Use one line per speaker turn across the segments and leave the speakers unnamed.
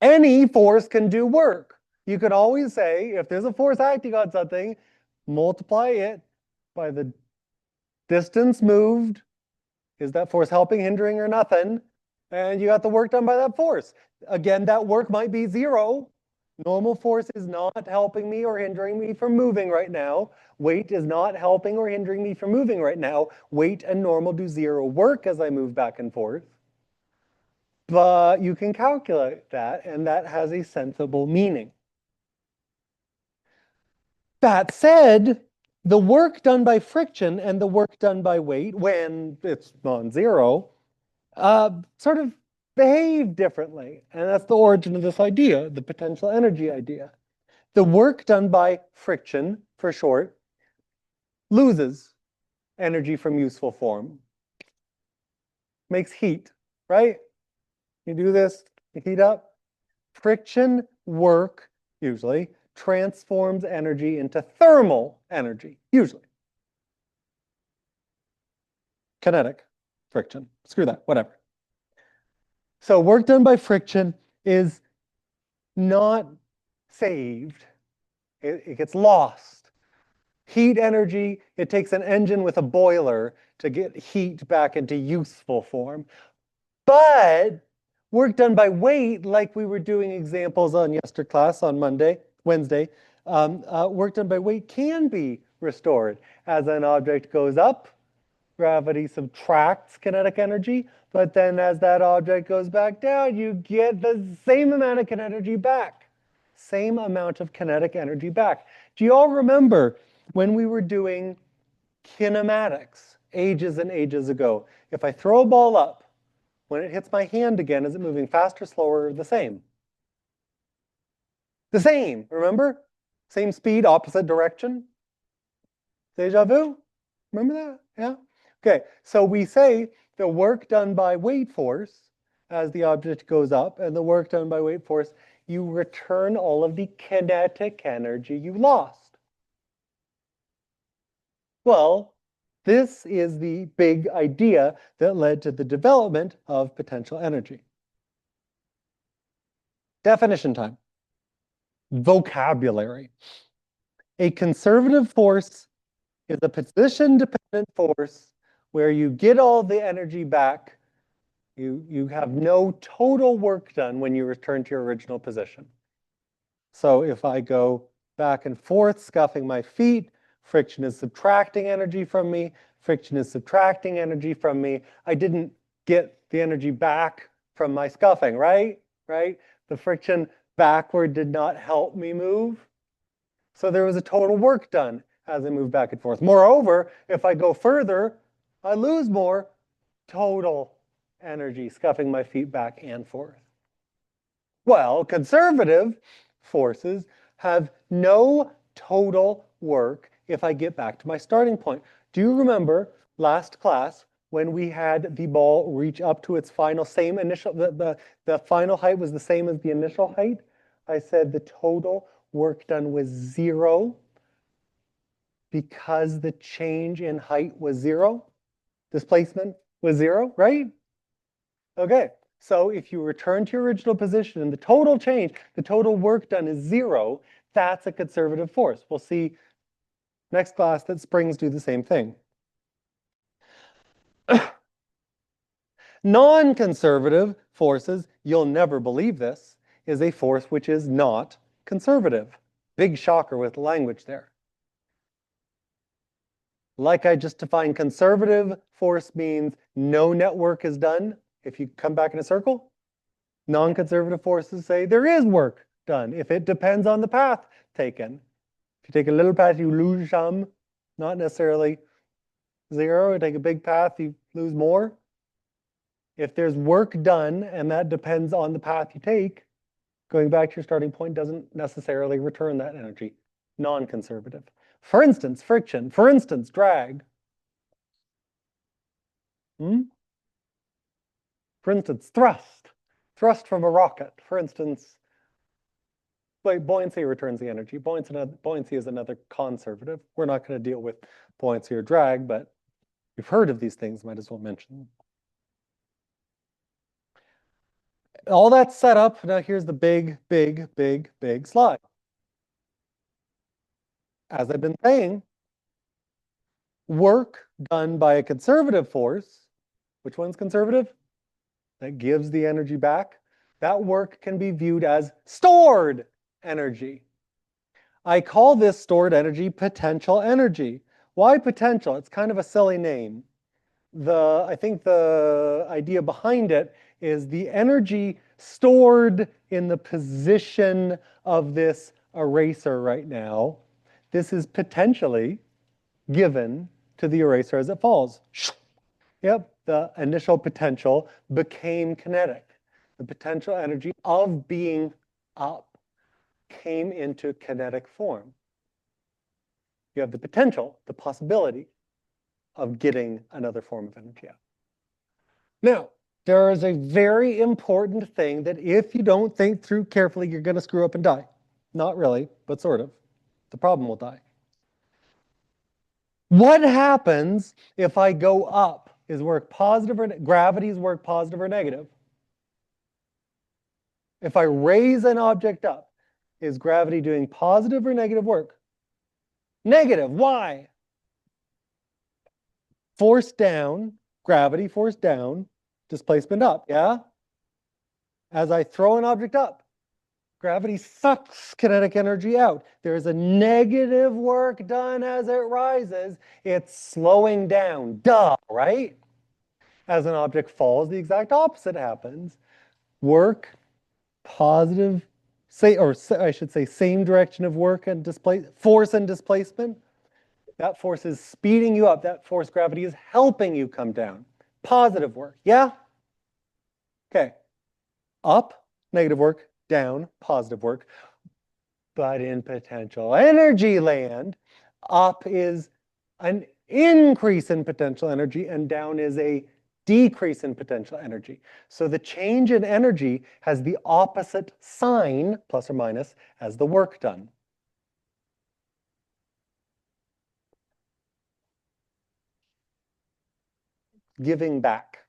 Any force can do work. You could always say, if there's a force acting on something, multiply it by the distance moved. Is that force helping, hindering, or nothing? And you got the work done by that force. Again, that work might be zero. Normal force is not helping me or hindering me from moving right now. Weight is not helping or hindering me from moving right now. Weight and normal do zero work as I move back and forth. But you can calculate that, and that has a sensible meaning. That said, the work done by friction and the work done by weight, when it's non-zero, sort of behave differently. And that's the origin of this idea, the potential energy idea. The work done by friction, for short, loses energy from useful form. Makes heat, right? You do this, you heat up. Friction work, usually, transforms energy into thermal energy, usually. Kinetic friction, screw that, whatever. So work done by friction is not saved. It gets lost. Heat energy, it takes an engine with a boiler to get heat back into useful form. But work done by weight, like we were doing examples on yesterday class on Wednesday, work done by weight can be restored. As an object goes up, gravity subtracts kinetic energy, but then as that object goes back down, you get the same amount of kinetic energy back. Same amount of kinetic energy back. Do you all remember when we were doing kinematics ages and ages ago? If I throw a ball up, when it hits my hand again, is it moving faster, slower, or the same? The same, remember? Same speed, opposite direction. Deja vu? Remember that? Yeah? Okay, so we say the work done by weight force as the object goes up and the work done by weight force, you return all of the kinetic energy you lost. Well, this is the big idea that led to the development of potential energy. Definition time. Vocabulary. A conservative force is a position-dependent force where you get all the energy back. You have no total work done when you return to your original position. So if I go back and forth, scuffing my feet, friction is subtracting energy from me, friction is subtracting energy from me. I didn't get the energy back from my scuffing, right? Right? The friction backward did not help me move. So there was a total work done as I move back and forth. Moreover, if I go further, I lose more total energy scuffing my feet back and forth. Well, conservative forces have no total work if I get back to my starting point. Do you remember last class when we had the ball reach up to its final same initial, the final height was the same as the initial height? I said the total work done was zero because the change in height was zero. Displacement was zero, right? Okay, so if you return to your original position and the total change, the total work done is zero, that's a conservative force. We'll see next class that springs do the same thing. Non-conservative forces, you'll never believe this, is a force which is not conservative. Big shocker with language there. Like I just defined, conservative force means no net work is done if you come back in a circle. Non-conservative forces say there is work done if it depends on the path taken. If you take a little path, you lose some, not necessarily zero. You take a big path, you lose more. If there's work done and that depends on the path you take, going back to your starting point doesn't necessarily return that energy. Non-conservative. For instance, friction. For instance, drag. For instance, thrust. Thrust from a rocket. For instance, buoyancy returns the energy. Buoyancy is another conservative. We're not going to deal with buoyancy or drag, but you've heard of these things, might as well mention them. all that's set up. Now here's the big, big, big, big slide. As I've been saying, work done by a conservative force, which one's conservative? That gives the energy back. That work can be viewed as stored energy. I call this stored energy potential energy. Why potential? It's kind of a silly name. I think the idea behind it is the energy stored in the position of this eraser right now. This is potentially given to the eraser as it falls. Yep, the initial potential became kinetic. The potential energy of being up came into kinetic form. You have the potential, the possibility of getting another form of energy out. Now, there is a very important thing that if you don't think through carefully, you're going to screw up and die. Not really, but sort of. The problem will die. What happens if I go up? Is work positive or gravity's work positive or negative? If I raise an object up, is gravity doing positive or negative work? Negative. Why? Force down, gravity, force down, displacement up, yeah? As I throw an object up, gravity sucks kinetic energy out. There's a negative work done as it rises. It's slowing down. Duh, right? As an object falls, the exact opposite happens. Work, positive, I should say same direction of work and force and displacement. That force is speeding you up. That force gravity is helping you come down. Positive work, yeah? Okay. Up, negative work, down, positive work. But in potential energy land, up is an increase in potential energy and down is a decrease in potential energy. So the change in energy has the opposite sign, plus or minus, as the work done. Giving back.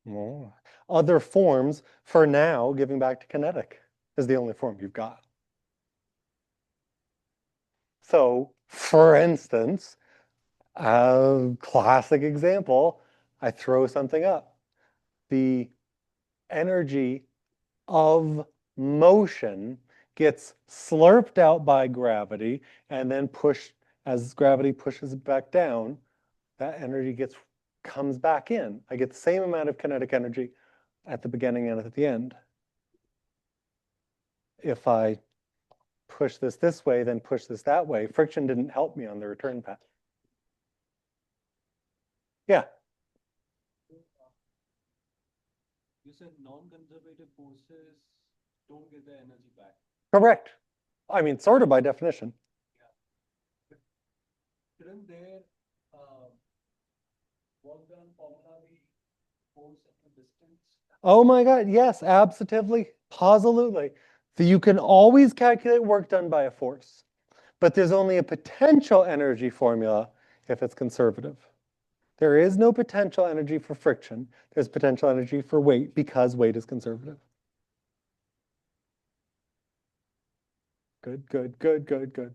Oh. Other forms, for now, giving back to kinetic is the only form you've got. So, for instance, a classic example, I throw something up. The energy of motion gets slurped out by gravity and then pushed, as gravity pushes it back down, that energy comes back in. I get the same amount of kinetic energy at the beginning and at the end. If I push this way, then push this that way, friction didn't help me on the return path. Yeah.
You said non-conservative forces don't get the energy back.
Correct. I mean, sort of by definition.
Yeah. Shouldn't there work done formula be force at a distance?
Oh my God, yes, absolutely, positively. So you can always calculate work done by a force, but there's only a potential energy formula if it's conservative. There is no potential energy for friction. There's potential energy for weight because weight is conservative. Good, good, good, good, good.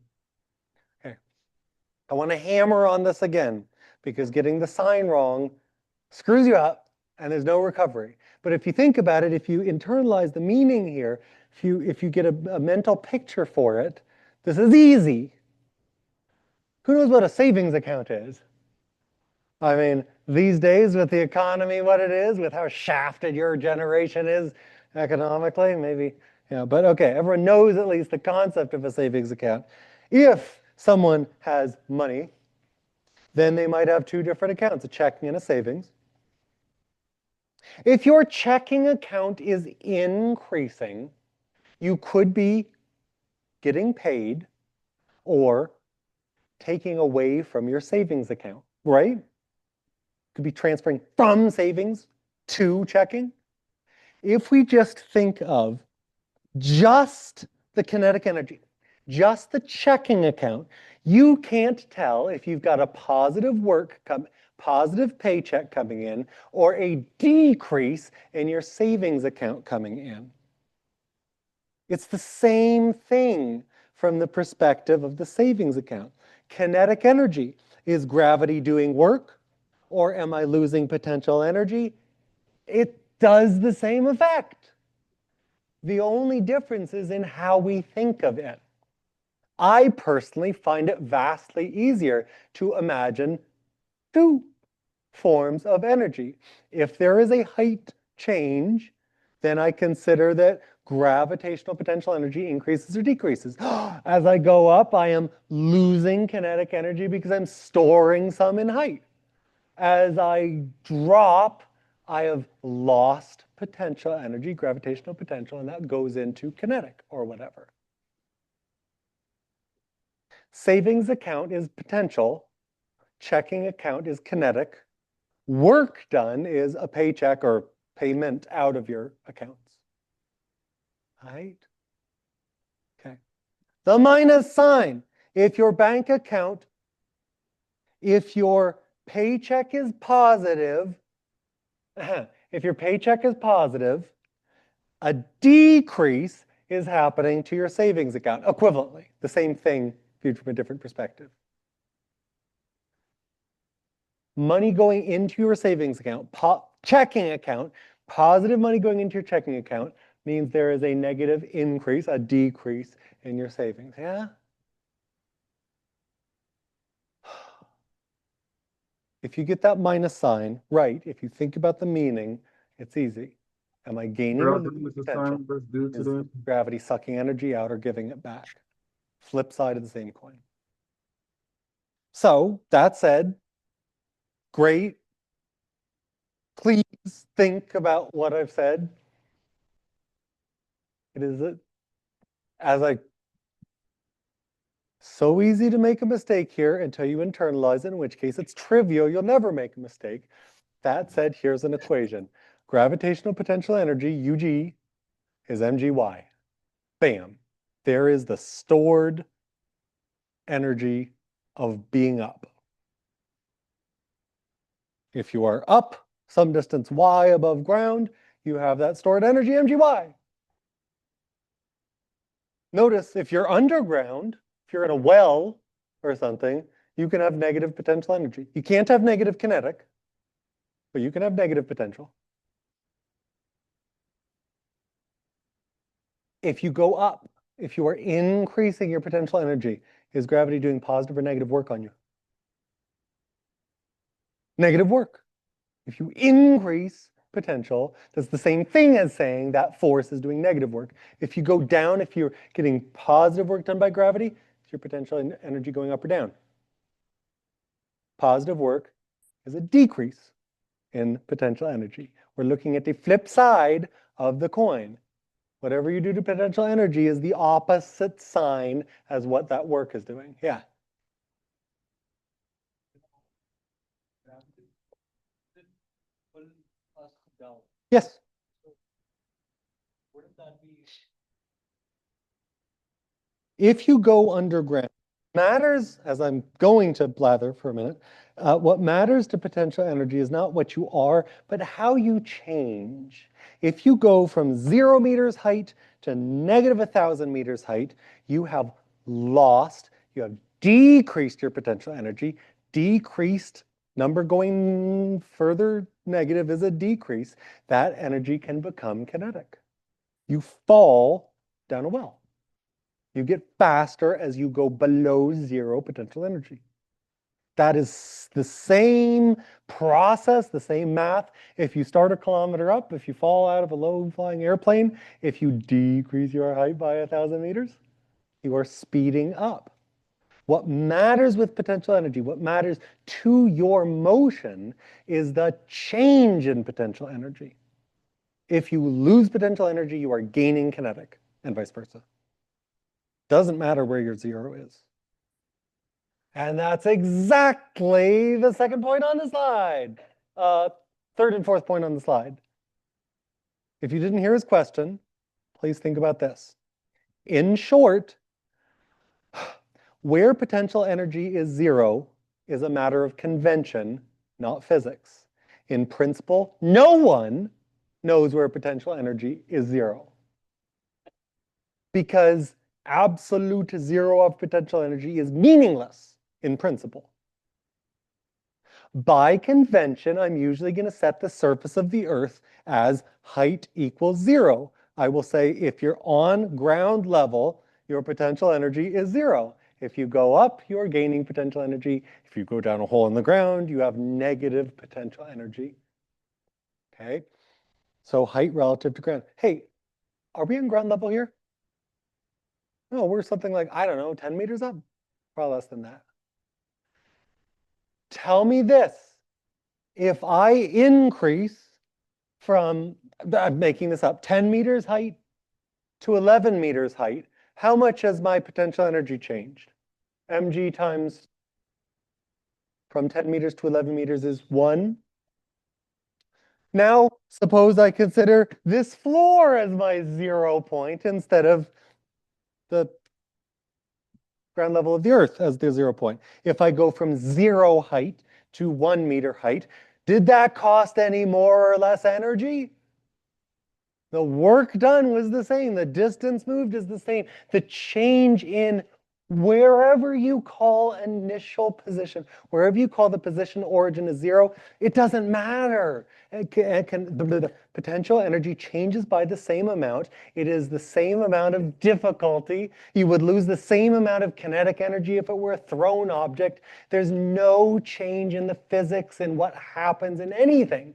Okay. I want to hammer on this again because getting the sign wrong screws you up and there's no recovery. But if you think about it, if you internalize the meaning here, if you get a mental picture for it, this is easy. Who knows what a savings account is? I mean, these days with the economy, what it is, with how shafted your generation is economically, maybe, yeah, but okay, everyone knows at least the concept of a savings account. If someone has money, then they might have two different accounts, a checking and a savings. If your checking account is increasing, you could be getting paid or taking away from your savings account, right? Could be transferring from savings to checking. If we just think of just the kinetic energy, just the checking account, you can't tell if you've got a positive work positive paycheck coming in or a decrease in your savings account coming in. It's the same thing from the perspective of the savings account. Kinetic energy. Is gravity doing work or am I losing potential energy? It does the same effect. The only difference is in how we think of it. I personally find it vastly easier to imagine two forms of energy. If there is a height change, then I consider that gravitational potential energy increases or decreases. As I go up, I am losing kinetic energy because I'm storing some in height. As I drop, I have lost potential energy, gravitational potential, and that goes into kinetic or whatever. Savings account is potential. Checking account is kinetic. Work done is a paycheck or payment out of your accounts. Right? Okay. The minus sign. If your bank account, if your paycheck is positive, if your paycheck is positive, a decrease is happening to your savings account. Equivalently, the same thing viewed from a different perspective. Money going into your savings account, checking account, positive money going into your checking account means there is a negative increase, a decrease in your savings. Yeah? If you get that minus sign right, if you think about the meaning, it's easy. Am I gaining or losing potential? Is gravity sucking energy out or giving it back? Flip side of the same coin. So, that said, great. Please think about what I've said. It is, so easy to make a mistake here until you internalize it, in which case it's trivial. You'll never make a mistake. That said, here's an equation. Gravitational potential energy, UG, is mgy. Bam. There is the stored energy of being up. If you are up some distance y above ground, you have that stored energy, mgy. Notice if you're underground, if you're in a well or something, you can have negative potential energy. You can't have negative kinetic, but you can have negative potential. If you go up, if you are increasing your potential energy, is gravity doing positive or negative work on you? Negative work. If you increase potential, that's the same thing as saying that force is doing negative work. If you go down, if you're getting positive work done by gravity, is your potential energy going up or down? Positive work is a decrease in potential energy. We're looking at the flip side of the coin. Whatever you do to potential energy is the opposite sign as what that work is doing. Yeah.
Pull us down.
Yes.
Wouldn't that be
If you go underground, matters, as I'm going to blather for a minute, what matters to potential energy is not what you are, but how you change. If you go from 0 meters height to negative 1,000 meters height, you have lost, you have decreased your potential energy. Decreased number going further negative is a decrease. That energy can become kinetic. You fall down a well. You get faster as you go below 0 potential energy. That is the same process, the same math. If you start a kilometer up, if you fall out of a low-flying airplane, if you decrease your height by 1,000 meters, you are speeding up. What matters with potential energy, what matters to your motion, is the change in potential energy. If you lose potential energy, you are gaining kinetic, and vice versa. Doesn't matter where your 0 is. And that's exactly the second point on the slide. Third and fourth point on the slide. If you didn't hear his question, please think about this. In short, where potential energy is 0 is a matter of convention not physics. In principle, no one knows where potential energy is zero. Because absolute zero of potential energy is meaningless in principle. By convention, I'm usually going to set the surface of the Earth as height equals zero. I will say if you're on ground level, your potential energy is zero. If you go up, you're gaining potential energy. If you go down a hole in the ground, you have negative potential energy. Okay? So height relative to ground. Hey, are we on ground level here? No, we're something like, I don't know, 10 meters up? Probably less than that. Tell me this. If I increase from, I'm making this up, 10 meters height to 11 meters height, how much has my potential energy changed? mg times from 10 meters to 11 meters is 1. Now, suppose I consider this floor as my 0 point instead of the ground level of the Earth as the 0 point. If I go from 0 height to 1 meter height, did that cost any more or less energy? The work done was the same. The distance moved is the same. The change in wherever you call initial position, wherever you call the position origin is 0, it doesn't matter. The potential energy changes by the same amount. It is the same amount of difficulty. You would lose the same amount of kinetic energy if it were a thrown object. There's no change in the physics in what happens in anything.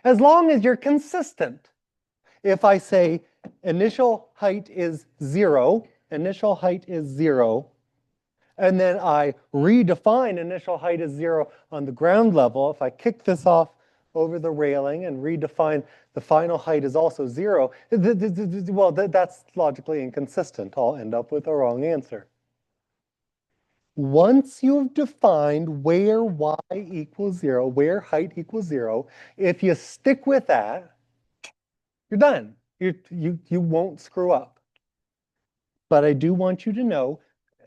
As long as you're consistent. If I say initial height is 0, initial height is 0, and then I redefine initial height as 0 on the ground level, if I kick this off over the railing and redefine the final height is also 0, well, that's logically inconsistent. I'll end up with a wrong answer. Once you've defined where y equals 0, where height equals 0, if you stick with that, you're done. You won't screw up. But I do want you to know,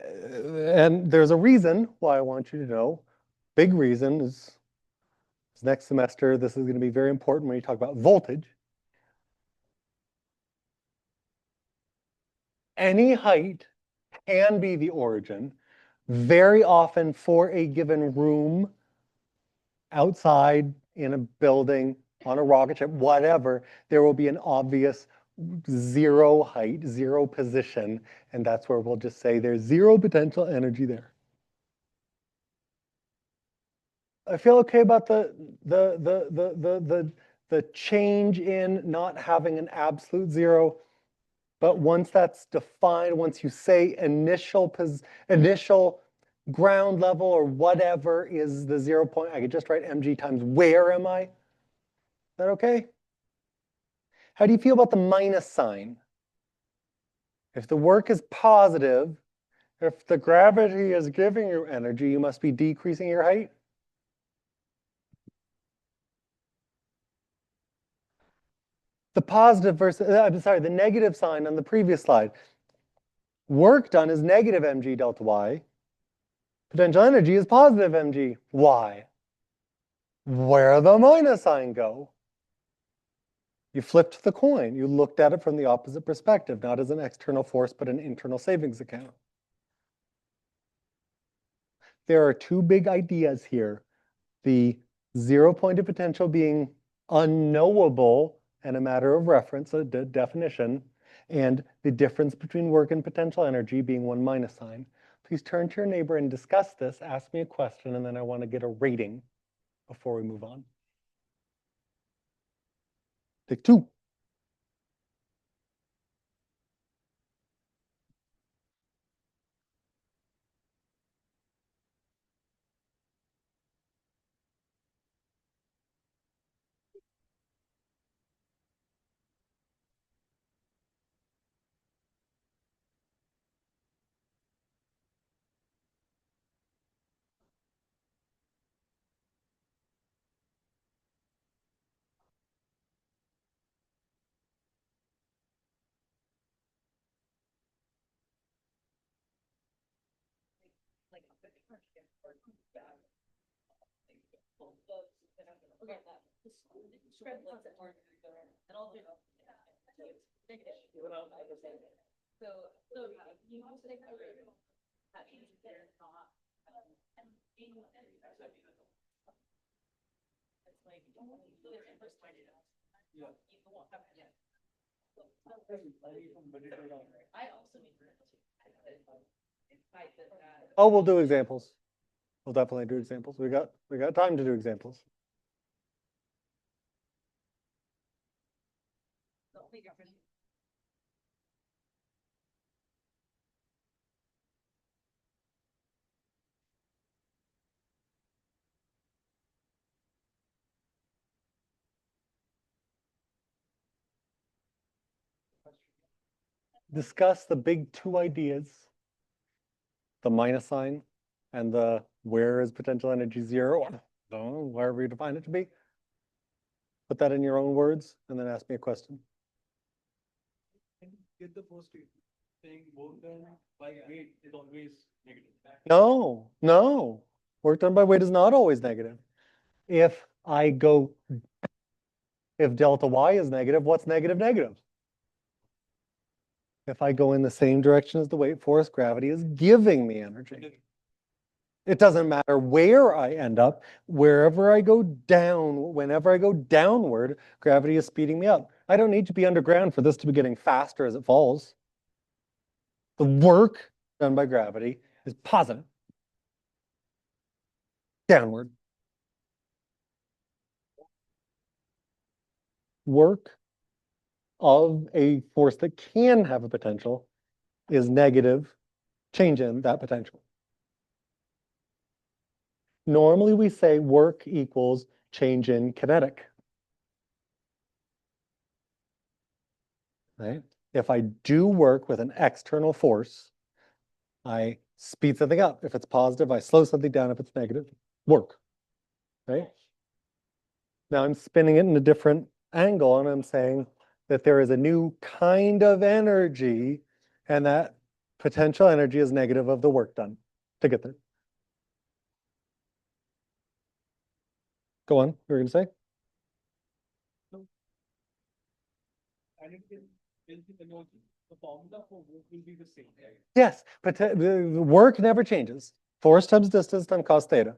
and there's a reason why I want you to know. Big reason is next semester, this is going to be very important when you talk about voltage. Any height can be the origin. Very often for a given room, outside, in a building, on a rocket ship, whatever, there will be an obvious 0 height, 0 position, and that's where we'll just say there's 0 potential energy there. I feel okay about the change in not having an absolute 0, but once that's defined, once you say initial ground level or whatever is the 0 point, I could just write mg times where am I? Is that okay? How do you feel about the minus sign? If the work is positive, if the gravity is giving you energy, you must be decreasing your height. The positive versus, I'm sorry, the negative sign on the previous slide. Work done is negative mg delta y. Potential energy is positive mg y. Where'd the minus sign go? You flipped the coin. You looked at it from the opposite perspective, not as an external force, but an internal savings account. There are two big ideas here. The 0 point of potential being unknowable and a matter of reference, a definition, and the difference between work and potential energy being one minus sign. Please turn to your neighbor and discuss this. Ask me a question, and then I want to get a rating before we move on. Take 2. Oh, we'll do examples. We'll definitely do examples. We got time to do examples. Discuss the big two ideas, the minus sign and the where is potential energy zero, or don't know, wherever you define it to be. Put that in your own words and then ask me a question.
Get the first statement saying work done by weight is always negative.
No, no. Work done by weight is not always negative. If delta y is negative, what's negative negative? If I go in the same direction as the weight force, gravity is giving me energy. It doesn't matter where I end up, wherever I go down, whenever I go downward, gravity is speeding me up. I don't need to be underground for this to be getting faster as it falls. The work done by gravity is positive. Downward. Work of a force that can have a potential is negative change in that potential. Normally we say work equals change in kinetic. Right? If I do work with an external force, I speed something up. If it's positive, I slow something down. If it's negative, work. Right? Now I'm spinning it in a different angle and I'm saying that there is a new kind of energy and that potential energy is negative of the work done to get there. Go on, you were going to say?
And it will be the energy. The formula for work will be the same, right?
Yes, but the work never changes. Force times distance times cos theta.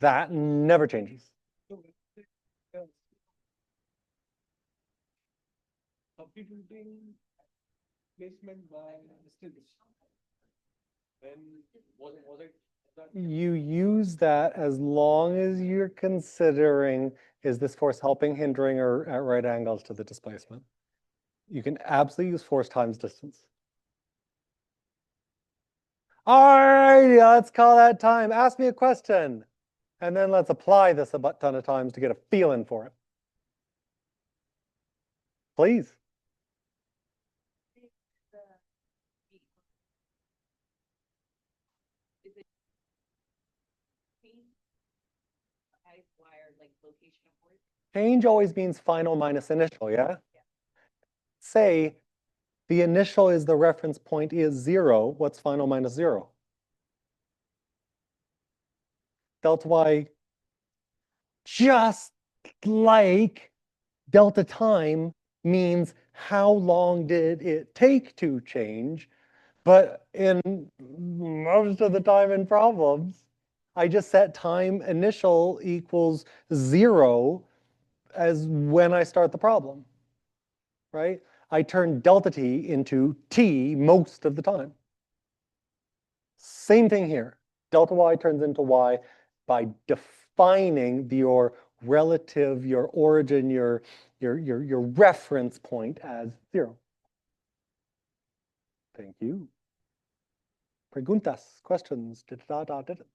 That never changes.
So substituting placement by distance. Then was it that
You use that as long as you're considering, is this force helping, hindering, or at right angles to the displacement? You can absolutely use force times distance. All right, let's call that time. Ask me a question. And then let's apply this a ton of times to get a feeling for it. Please. Change always means final minus initial, yeah? Say the initial is the reference point is 0. What's final minus 0? Delta y, just like delta time means how long did it take to change, but in most of the time in problems, I just set time initial equals 0 as when I start the problem, right? I turn delta t into t most of the time. Same thing here. Delta y turns into y by defining your relative, your origin, your reference point as 0. Thank you. Preguntas, questions, didn't.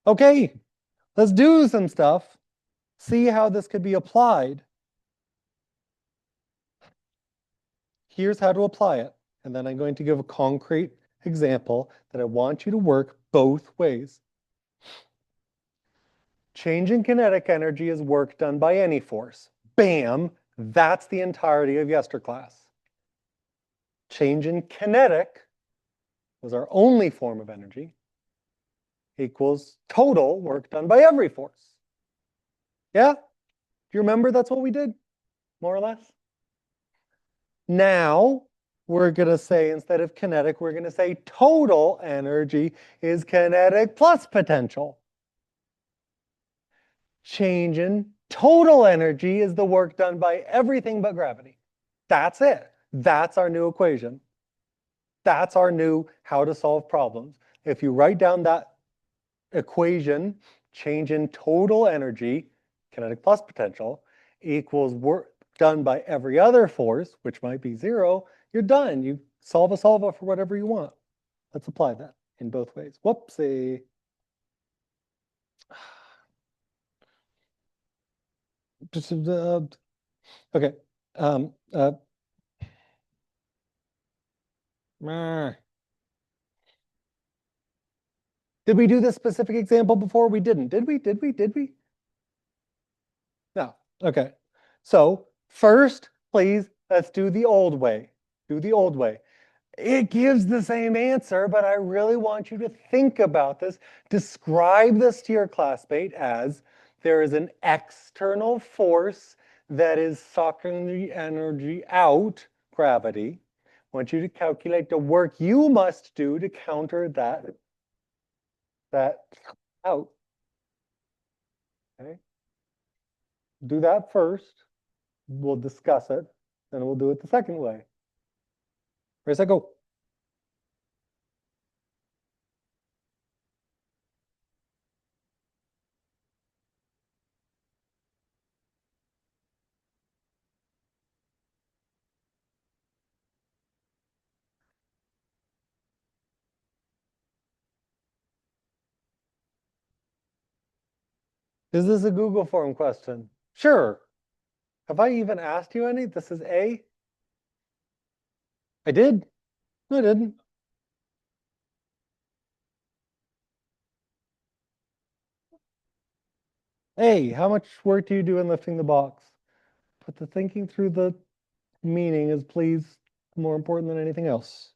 Okay, let's do some stuff. See how this could be applied. Here's how to apply it. And then I'm going to give a concrete example that I want you to work both ways. Change in kinetic energy is work done by any force. Bam, that's the entirety of yesterclass. Change in kinetic was our only form of energy, equals total work done by every force. Yeah? Do you remember that's what we did? More or less? Now, we're going to say, instead of kinetic, we're going to say total energy is kinetic plus potential. Change in total energy is the work done by everything but gravity. That's it. That's our new equation. That's our new how to solve problems. If you write down that equation, change in total energy, kinetic plus potential, equals work done by every other force, which might be zero, you're done. You solve for whatever you want. Let's apply that in both ways. Whoopsie. Okay. Um, uh, Did we do this specific example before? We didn't. Did we? Did we? No. Okay. So first, please, let's do the old way. Do the old way. It gives the same answer, but I really want you to think about this. Describe this to your classmate as there is an external force that is sucking the energy out, gravity. I want you to calculate the work you must do to counter that out. Okay? Do that first. We'll discuss it, then we'll do it the second way. Where's that go? Is this a Google form question? Sure. Have I even asked you any? This is A? I did? No, I didn't. A, how much work do you do in lifting the box? But the thinking through the meaning is please more important than anything else.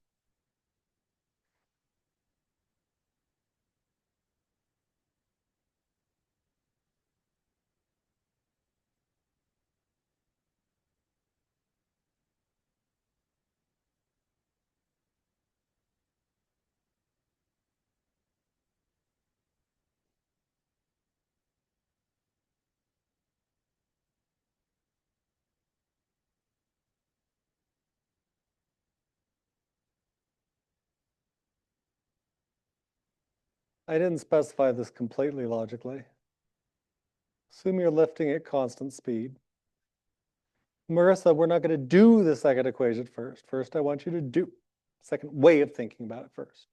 I didn't specify this completely logically. Assume you're lifting at constant speed. Marissa, we're not going to do the second equation first. First, I want you to do second way of thinking about it first.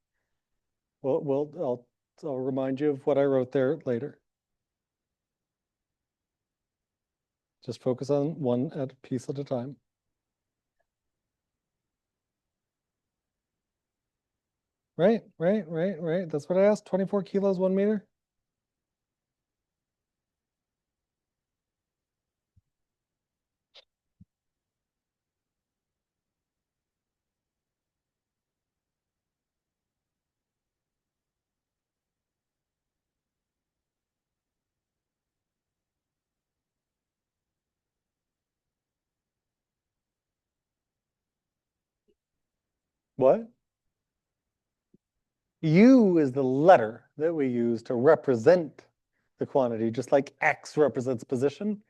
I'll remind you of what I wrote there later. Just focus on one at a piece at a time. Right. That's what I asked. 24 kilos, 1 meter. What? U is the letter that we use to represent the quantity, just like X represents position.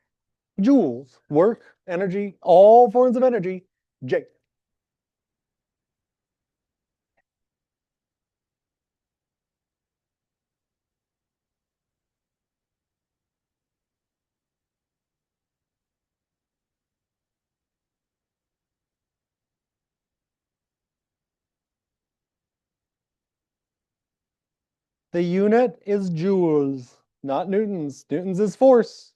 Joules, work, energy, all forms of energy, J. The unit is joules, not newtons. Newtons is force.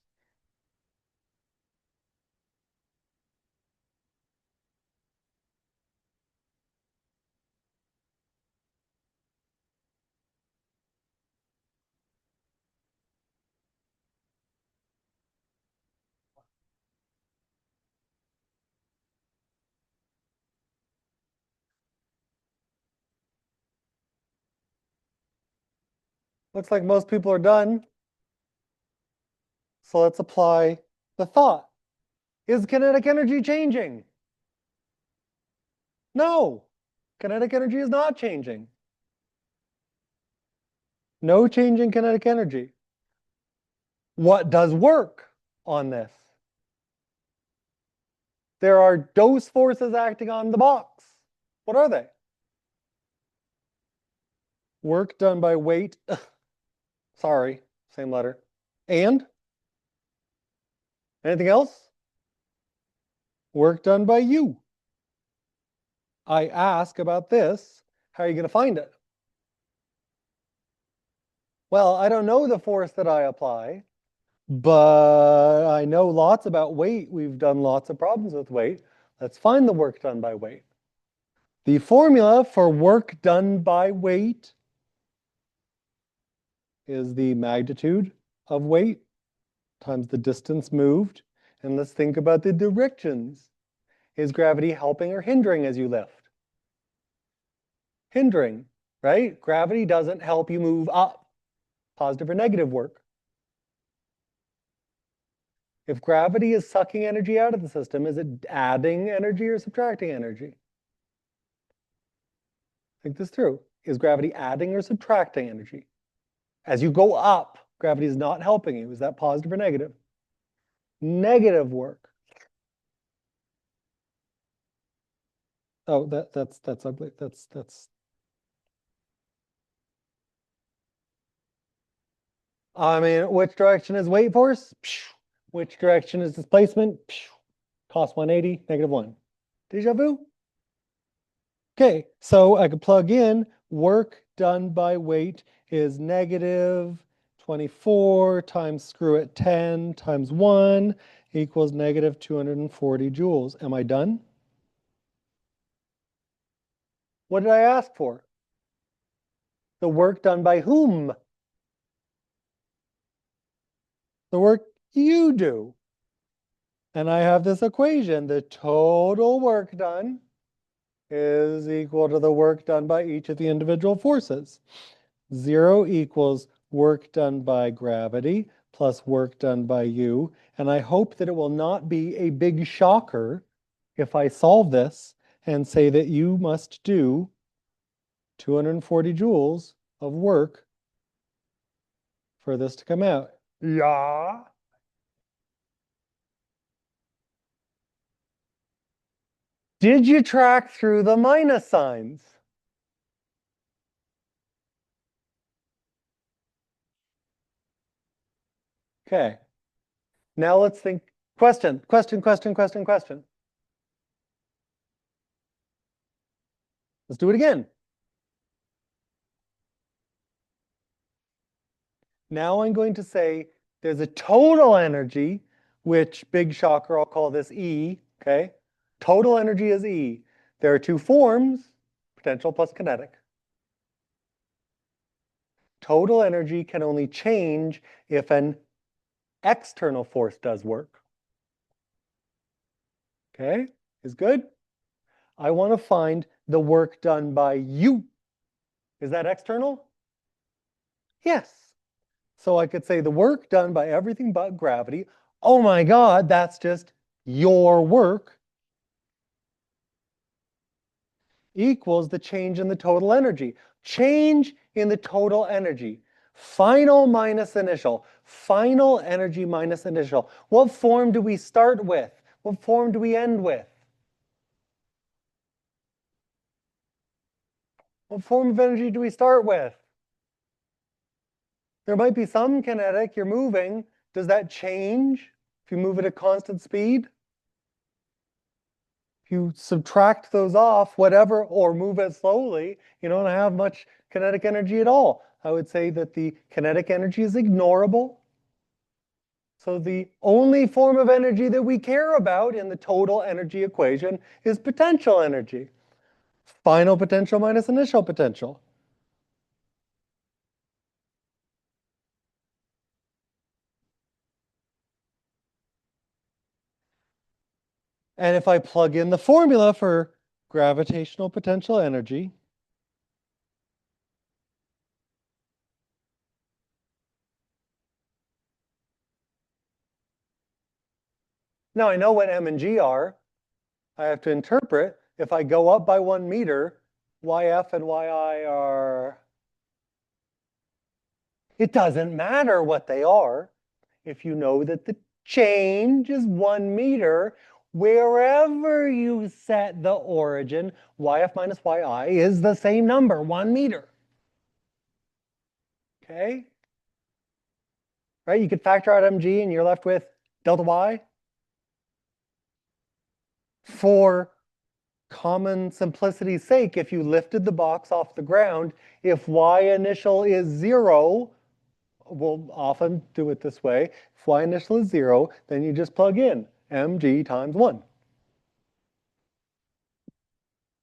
Looks like most people are done. So let's apply the thought. Is kinetic energy changing? No, kinetic energy is not changing. No change in kinetic energy. What does work on this? There are dose forces acting on the box. What are they? Work done by weight. Sorry, same letter. And? Anything else? Work done by you. I ask about this. How are you going to find it? Well, I don't know the force that I apply, but I know lots about weight. We've done lots of problems with weight. Let's find the work done by weight. The formula for work done by weight is the magnitude of weight times the distance moved. And let's think about the directions. Is gravity helping or hindering as you lift? Hindering, right? Gravity doesn't help you move up. Positive or negative work. If gravity is sucking energy out of the system, is it adding energy or subtracting energy? Think this through. Is gravity adding or subtracting energy? As you go up, gravity is not helping you. Is that positive or negative? Negative work. Oh, that's ugly. That's. I mean, which direction is weight force? Which direction is displacement? Cost 180, -1. Deja vu? Okay, so I could plug in work done by weight is -24 times screw it 10 times 1 equals -240 joules. Am I done? What did I ask for? The work done by whom? The work you do. And I have this equation. The total work done is equal to the work done by each of the individual forces. 0 equals work done by gravity plus work done by you. And I hope that it will not be a big shocker if I solve this and say that you must do 240 joules of work for this to come out. Yeah. Did you track through the minus signs? Okay. Now let's think. Question. Let's do it again. Now I'm going to say there's a total energy, which, big shocker, I'll call this E, okay? Total energy is E. There are two forms, potential plus kinetic. Total energy can only change if an external force does work. Okay, is good? I want to find the work done by you. Is that external? Yes. So I could say the work done by everything but gravity. Oh my God, that's just your work. Equals the change in the total energy. Change in the total energy. Final minus initial. Final energy minus initial. What form do we start with? What form do we end with? What form of energy do we start with? There might be some kinetic, you're moving. Does that change if you move at a constant speed? If you subtract those off, whatever, or move it slowly, you don't have much kinetic energy at all. I would say that the kinetic energy is ignorable. So the only form of energy that we care about in the total energy equation is potential energy. Final potential minus initial potential. And if I plug in the formula for gravitational potential energy, Now I know what m and g are. I have to interpret, if I go up by 1 meter, yf and yi are... It doesn't matter what they are. If you know that the change is 1 meter, wherever you set the origin, yf minus yi is the same number, 1 meter. Okay? Right? You could factor out mg and you're left with delta y. For common simplicity's sake, if you lifted the box off the ground, if y initial is 0, we'll often do it this way. If y initial is 0, then you just plug in mg times 1.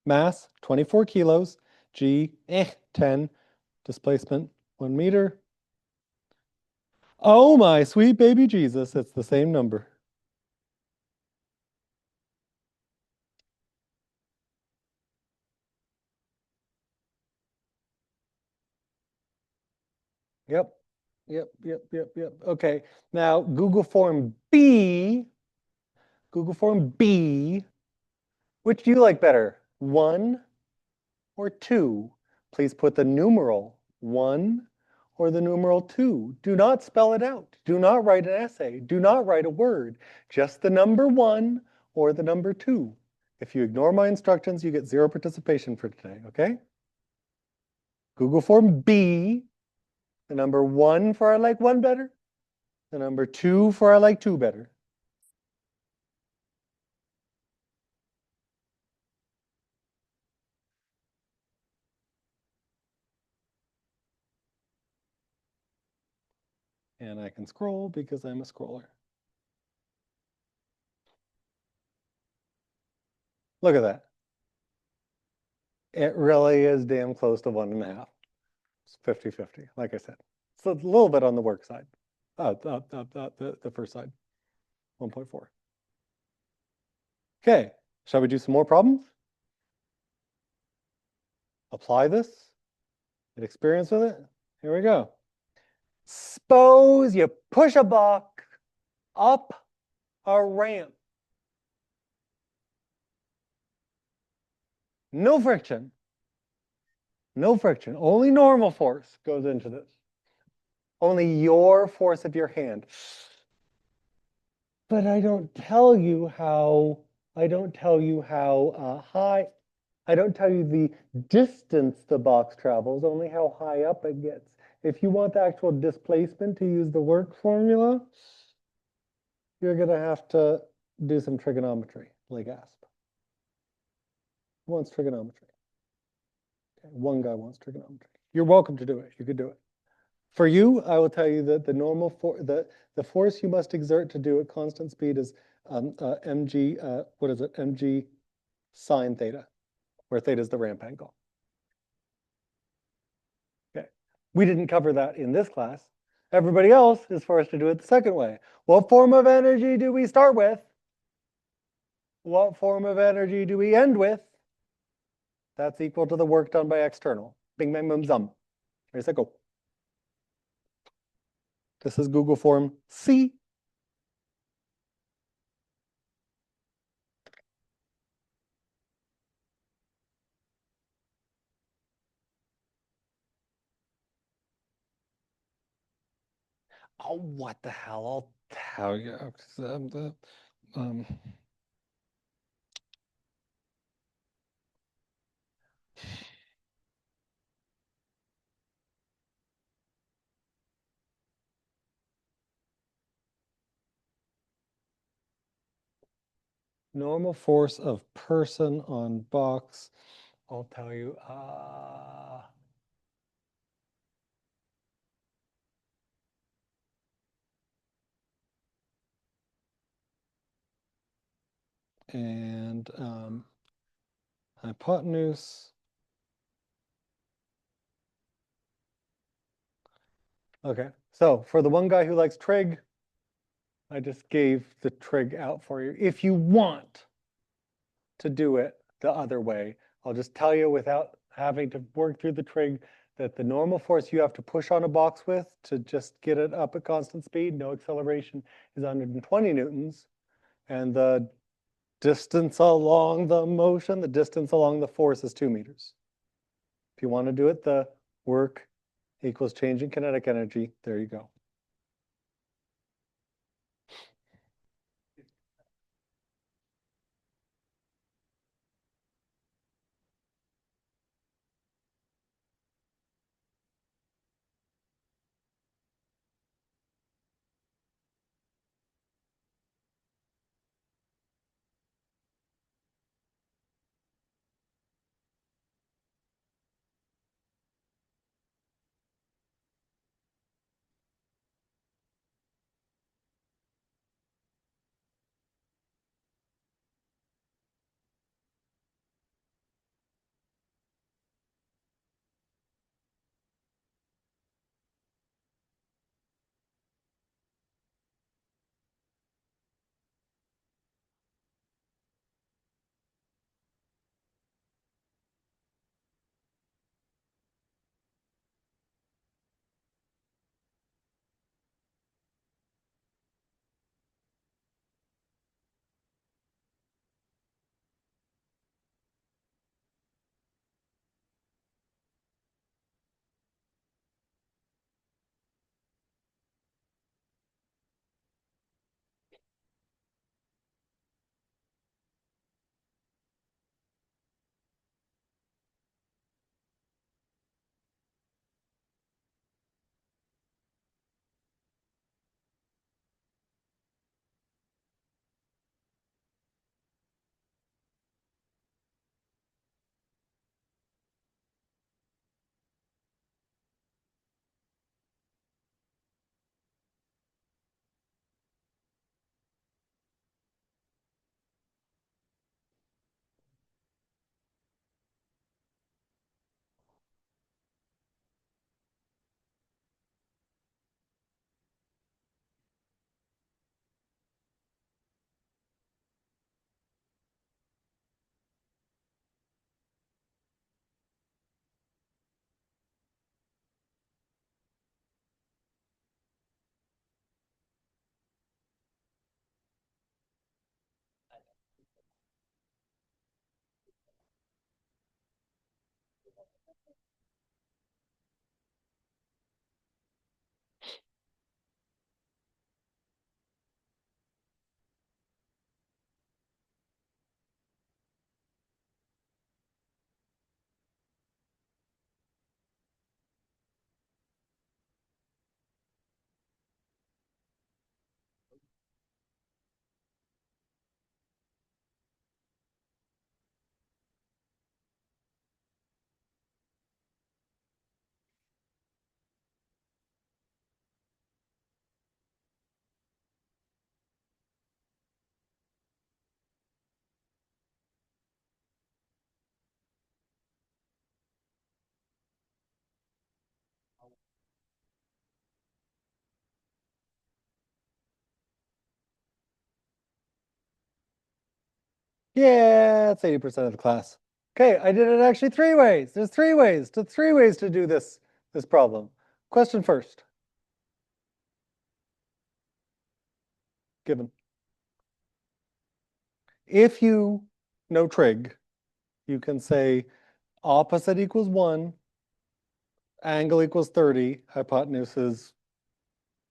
Mass, 24 kilos. G, 10. Displacement, 1 meter. Oh my sweet baby Jesus, it's the same number. Yep. Okay, now Google Form B. Google Form B. Which do you like better, 1 or 2? Please put the numeral 1 or the numeral 2. Do not spell it out. Do not write an essay. Do not write a word. Just the number 1 or the number 2. If you ignore my instructions, you get 0 participation for today, okay? Google Form B. The number 1 for I like 1 better. The number 2 for I like 2 better. And I can scroll because I'm a scroller. Look at that. It really is damn close to 1.5. It's 50-50, like I said. So it's a little bit on the work side. The first side, 1.4. Okay, shall we do some more problems? Apply this, get experience with it. Here we go. Suppose you push a box up a ramp. No friction. No friction. Only normal force goes into this. Only your force of your hand. But I don't tell you how high, I don't tell you the distance the box travels, only how high up it gets. If you want the actual displacement to use the work formula, you're going to have to do some trigonometry, like ASP. Who wants trigonometry? Okay, one guy wants trigonometry. You're welcome to do it. You could do it. For you, I will tell you that the normal the force you must exert to do at constant speed is mg, what is it? Mg sine theta, where theta is the ramp angle. Okay, we didn't cover that in this class. Everybody else is forced to do it the second way. What form of energy do we start with? What form of energy do we end with? That's equal to the work done by external. Bing, bang, boom, zum. Here's that go. This is Google Form C. Oh, what the hell? I'll tell you. Normal force of person on box. I'll tell you. And hypotenuse. Okay, so for the one guy who likes trig, I just gave the trig out for you. If you want to do it the other way, I'll just tell you without having to work through the trig that the normal force you have to push on a box with to just get it up at constant speed, no acceleration, is 120 newtons. And the distance along the motion, the distance along the force is 2 meters. If you want to do it, the work equals change in kinetic energy. There you go. Yeah, it's 80% of the class. Okay, I did it actually 3 ways. There's 3 ways to do this problem. Question first. Given. If you know trig, you can say opposite equals 1, angle equals 30, hypotenuse is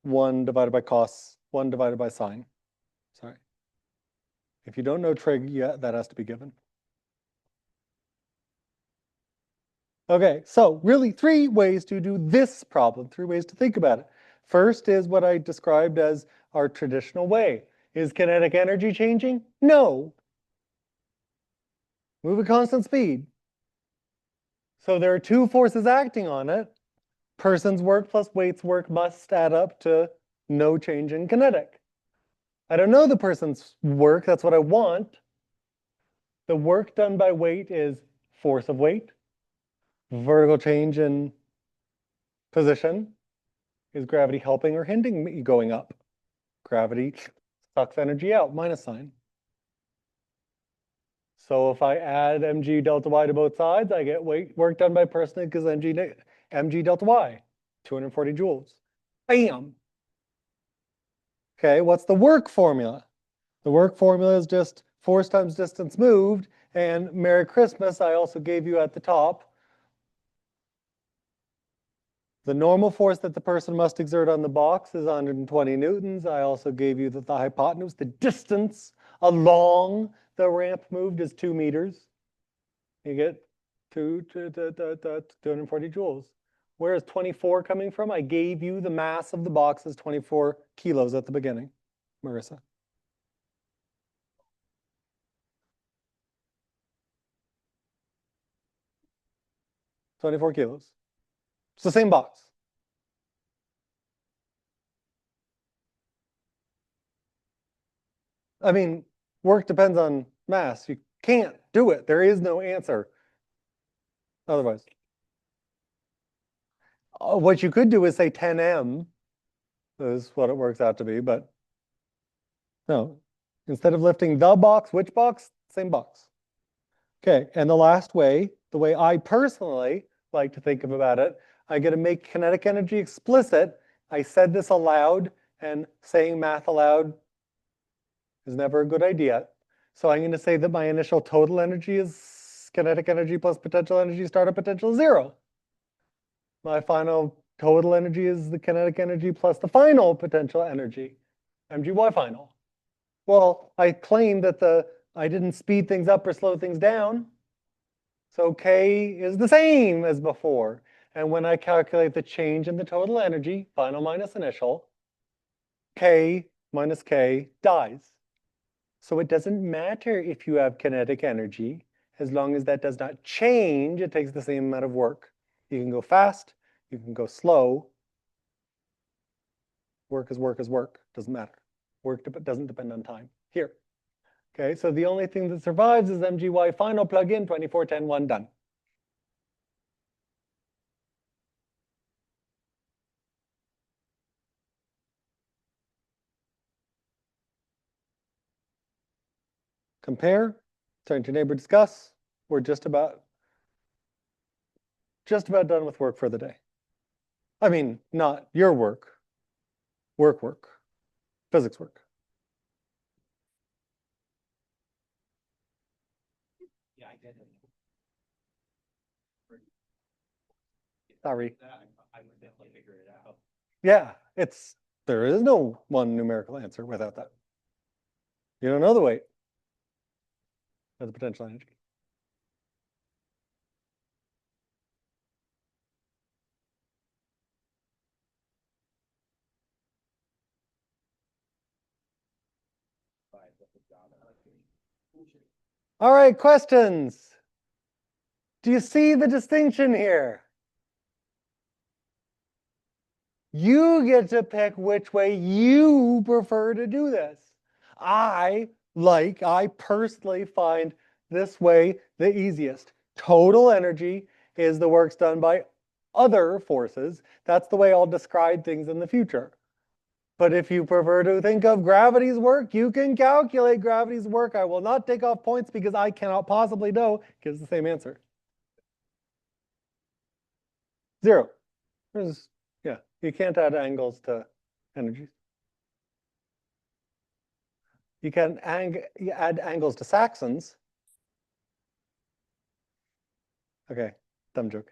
1 divided by cos, 1 divided by sine. Sorry. If you don't know trig, yeah, that has to be given. Okay, so really 3 ways to do this problem, 3 ways to think about it. First is what I described as our traditional way. Is kinetic energy changing? No. Move at constant speed. So there are 2 forces acting on it. Person's work plus weight's work must add up to no change in kinetic. I don't know the person's work, that's what I want. The work done by weight is force of weight. Vertical change in position. Is gravity helping or hindering me going up? Gravity sucks energy out, minus sign. So if I add mg delta y to both sides, I get work done by person equals mg delta y, 240 joules. Bam! Okay, what's the work formula? The work formula is just force times distance moved, and Merry Christmas I also gave you at the top. The normal force that the person must exert on the box is 120 newtons. I also gave you that the hypotenuse, the distance along the ramp moved, is 2 meters. You get 240 joules. Where is 24 coming from? I gave you the mass of the box is 24 kilos at the beginning, Marissa. $24 kilos. It's the same box. I mean, work depends on mass. You can't do it. There is no answer otherwise. What you could do is say 10M is what it works out to be, but no. Instead of lifting the box, which box? Same box. Okay, and the last way, the way I personally like to think about it, I get to make kinetic energy explicit. I said this aloud, and saying math aloud is never a good idea. So I'm going to say that my initial total energy is kinetic energy plus potential energy, startup potential is 0. My final total energy is the kinetic energy plus the final potential energy, MGY final. Well, I claim that I didn't speed things up or slow things down. So K is the same as before. And when I calculate the change in the total energy, final minus initial, K minus K dies. So it doesn't matter if you have kinetic energy, as long as that does not change, it takes the same amount of work. You can go fast, you can go slow. Work is work is work, doesn't matter. Work doesn't depend on time. Here. Okay, so the only thing that survives is MGY final plug-in 24-10-1 done. Compare, turn to neighbor, discuss. We're just about done with work for the day. I mean, not your work, work, physics work.
Yeah, I did.
Sorry.
I would definitely figure it out.
Yeah, there is no one numerical answer without that. You don't know the weight of the potential energy. All right, questions. Do you see the distinction here? You get to pick which way you prefer to do this. I personally find this way the easiest. Total energy is the works done by other forces. That's the way I'll describe things in the future. But if you prefer to think of gravity's work, you can calculate gravity's work. I will not take off points because I cannot possibly know. Gives the same answer. 0. Yeah, you can't add angles to energies. You can add angles to Saxons. Okay, dumb joke.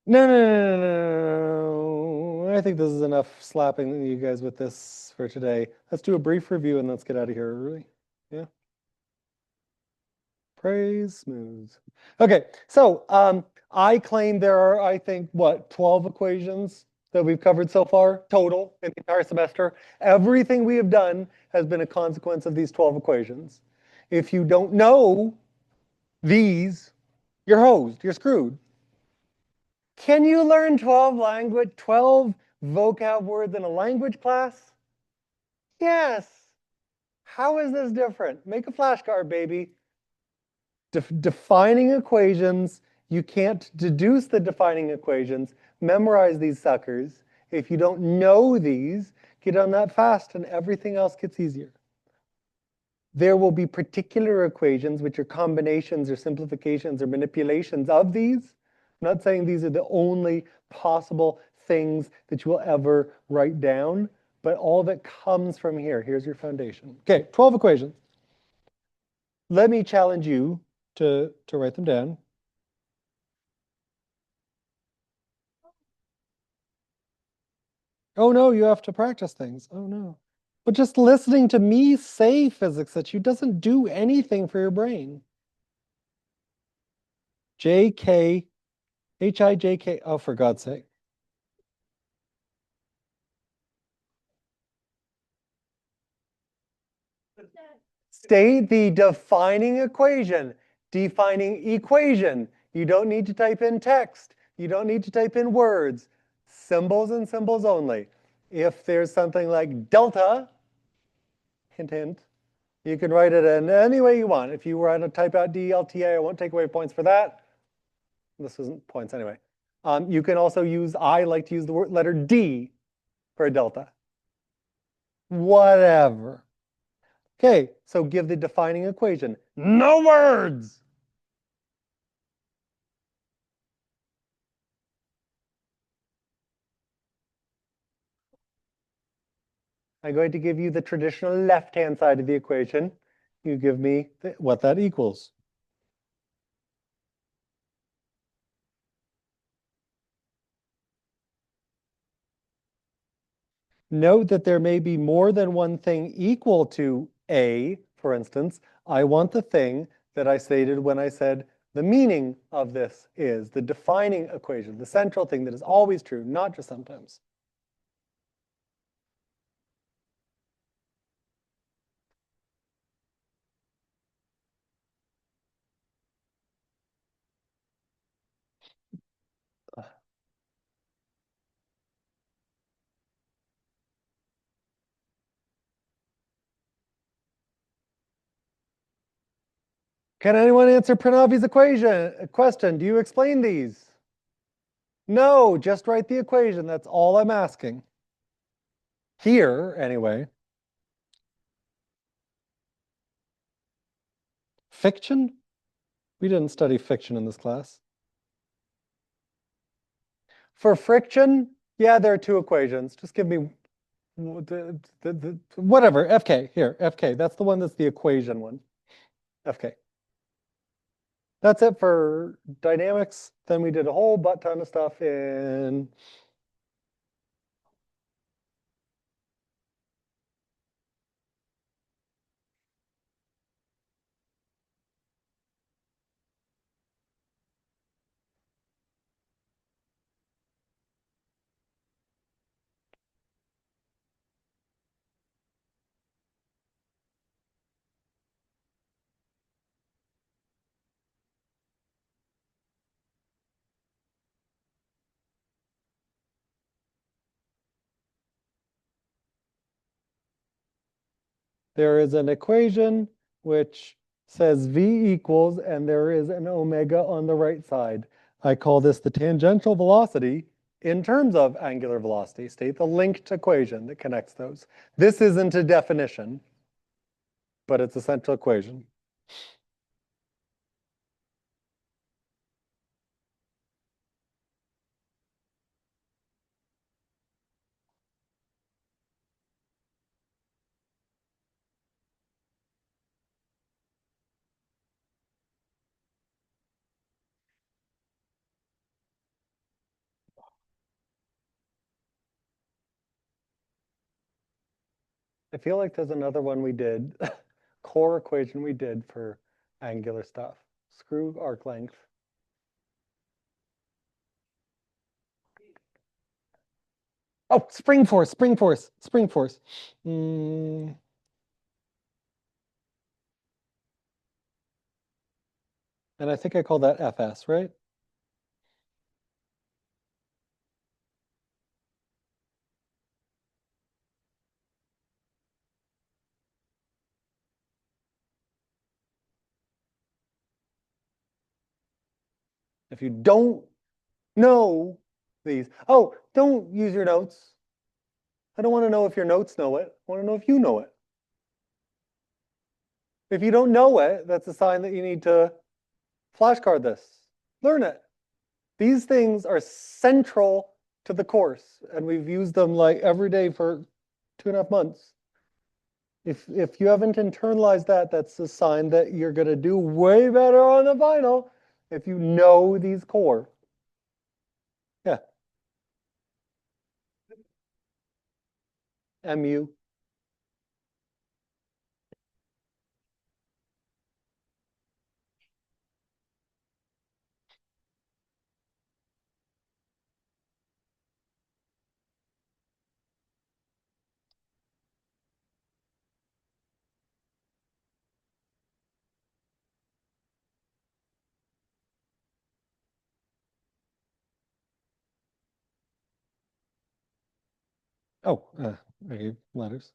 No. I think this is enough slapping you guys with this for today. Let's do a brief review and let's get out of here early. Yeah. Praise smooth. Okay, so I claim there are, I think, what, 12 equations that we've covered so far, total, in the entire semester. Everything we have done has been a consequence of these 12 equations. If you don't know these, you're hosed, you're screwed. Can you learn 12 vocab words in a language class? Yes. How is this different? Make a flashcard, baby. Defining equations, you can't deduce the defining equations. Memorize these suckers. If you don't know these, get on that fast and everything else gets easier. There will be particular equations, which are combinations or simplifications or manipulations of these. I'm not saying these are the only possible things that you will ever write down, but all of it comes from here. Here's your foundation. Okay, 12 equations. Let me challenge you to write them down. Oh no, you have to practice things. Oh no. But just listening to me say physics at you doesn't do anything for your brain. JK, HIJK, oh, for God's sake. State the defining equation. Defining equation. You don't need to type in text. You don't need to type in words. Symbols and symbols only. If there's something like delta, hint, hint, you can write it in any way you want. If you were to type out DLTA, I won't take away points for that. This isn't points anyway. You can also use, I like to use the letter D for a delta. Whatever. Okay, so give the defining equation. No words! I'm going to give you the traditional left-hand side of the equation. You give me what that equals. Note that there may be more than one thing equal to A, for instance. I want the thing that I stated when I said the meaning of this is the defining equation, the central thing that is always true, not just sometimes. Can anyone answer Pranavi's question? Do you explain these? No, just write the equation. That's all I'm asking. Here, anyway. Fiction? We didn't study fiction in this class. For friction, yeah, there are two equations. Just give me whatever, FK, here, FK. That's the one that's the equation one. FK. That's it for dynamics. Then we did a whole ton of stuff in there is an equation which says V equals, and there is an omega on the right side. I call this the tangential velocity in terms of angular velocity. State the linked equation that connects those. This isn't a definition, but it's a central equation. I feel like there's another one we did, core equation we did for angular stuff. Screw arc length. Oh, spring force, spring force, spring force. And I think I call that FS, right? If you don't know these, oh, don't use your notes. I don't want to know if your notes know it. I want to know if you know it. If you don't know it, that's a sign that you need to flashcard this. Learn it. These things are central to the course, and we've used them like every day for 2.5 months. If you haven't internalized that, that's a sign that you're going to do way better on the final if you know these core. Yeah. MU. Oh, I gave letters.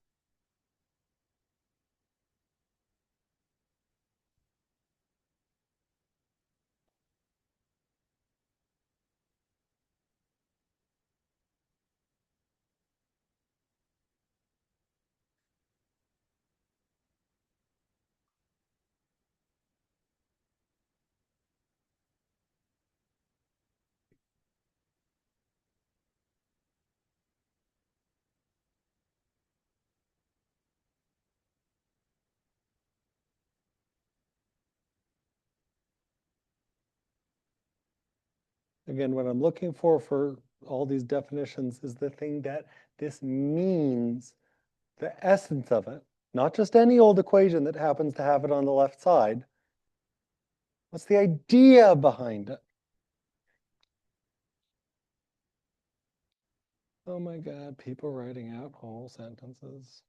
Again, what I'm looking for all these definitions is the thing that this means, the essence of it, not just any old equation that happens to have it on the left side. What's the idea behind it? Oh my God, people writing out whole sentences.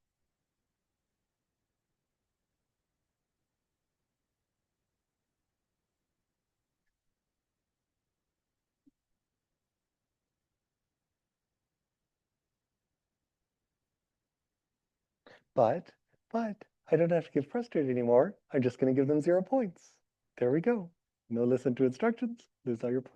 But I don't have to get frustrated anymore. I'm just going to give them 0 points. There we go. No listen to instructions, lose all your points.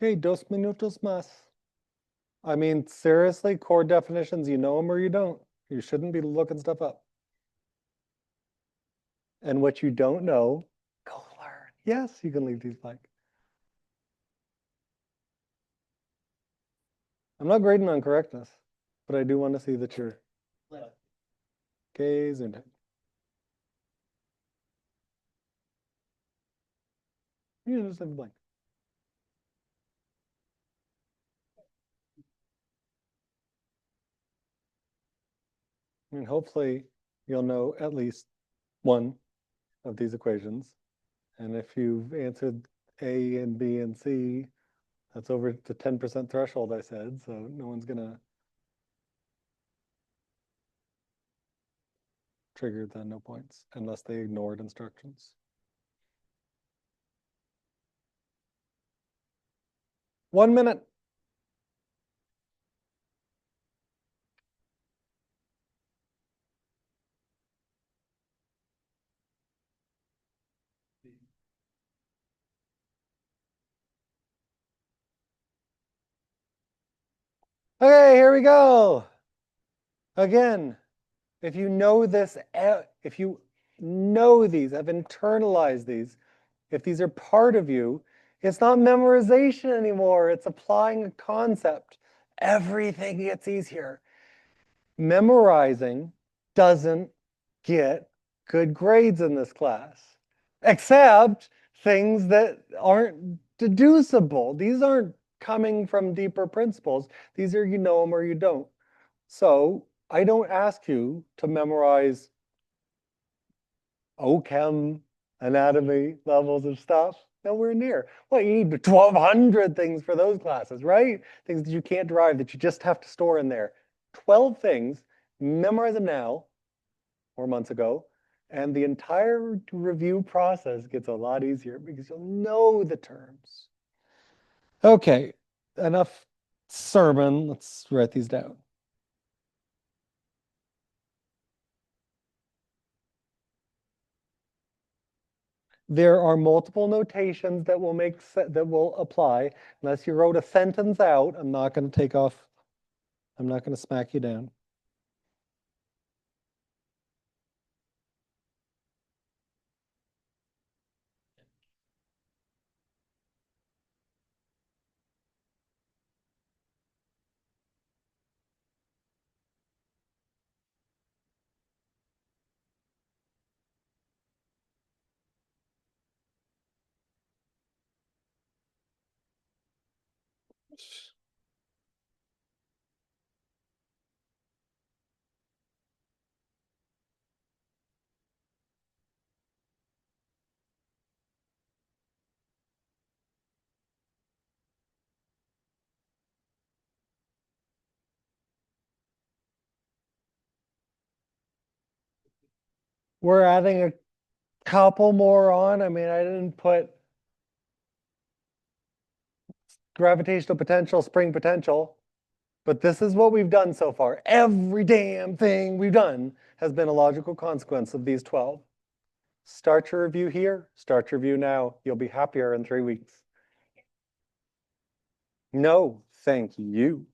Okay, 2 minutos más. I mean, seriously, core definitions, you know them or you don't. You shouldn't be looking stuff up. And what you don't know, go learn. Yes, you can leave these blank. I'm not grading on correctness, but I do want to see that you're okay, zoomed in. You can just leave a blank. I mean, hopefully you'll know at least one of these equations. And if you've answered A and B and C, that's over the 10% threshold I said, so no one's gonna trigger the no points unless they ignored instructions. 1 minute. Okay, here we go. Again, if you know this, if you know these, have internalized these, if these are part of you, it's not memorization anymore. It's applying a concept. Everything gets easier. Memorizing doesn't get good grades in this class, except things that aren't deducible. These aren't coming from deeper principles. These are you know them or you don't. So I don't ask you to memorize OChem, anatomy levels of stuff. Nowhere near. Well, you need 1,200 things for those classes, right? Things that you can't derive, that you just have to store in there. 12 things memorize them now, 4 months ago, and the entire review process gets a lot easier because you'll know the terms. Okay, enough sermon. Let's write these down. There are multiple notations that will apply. Unless you wrote a sentence out, I'm not going to take off. I'm not going to smack you down. We're adding a couple more on. I mean, I didn't put gravitational potential, spring potential, but this is what we've done so far. Every damn thing we've done has been a logical consequence of these 12. Start your review here, start your review now. You'll be happier in 3 weeks. No, thank you.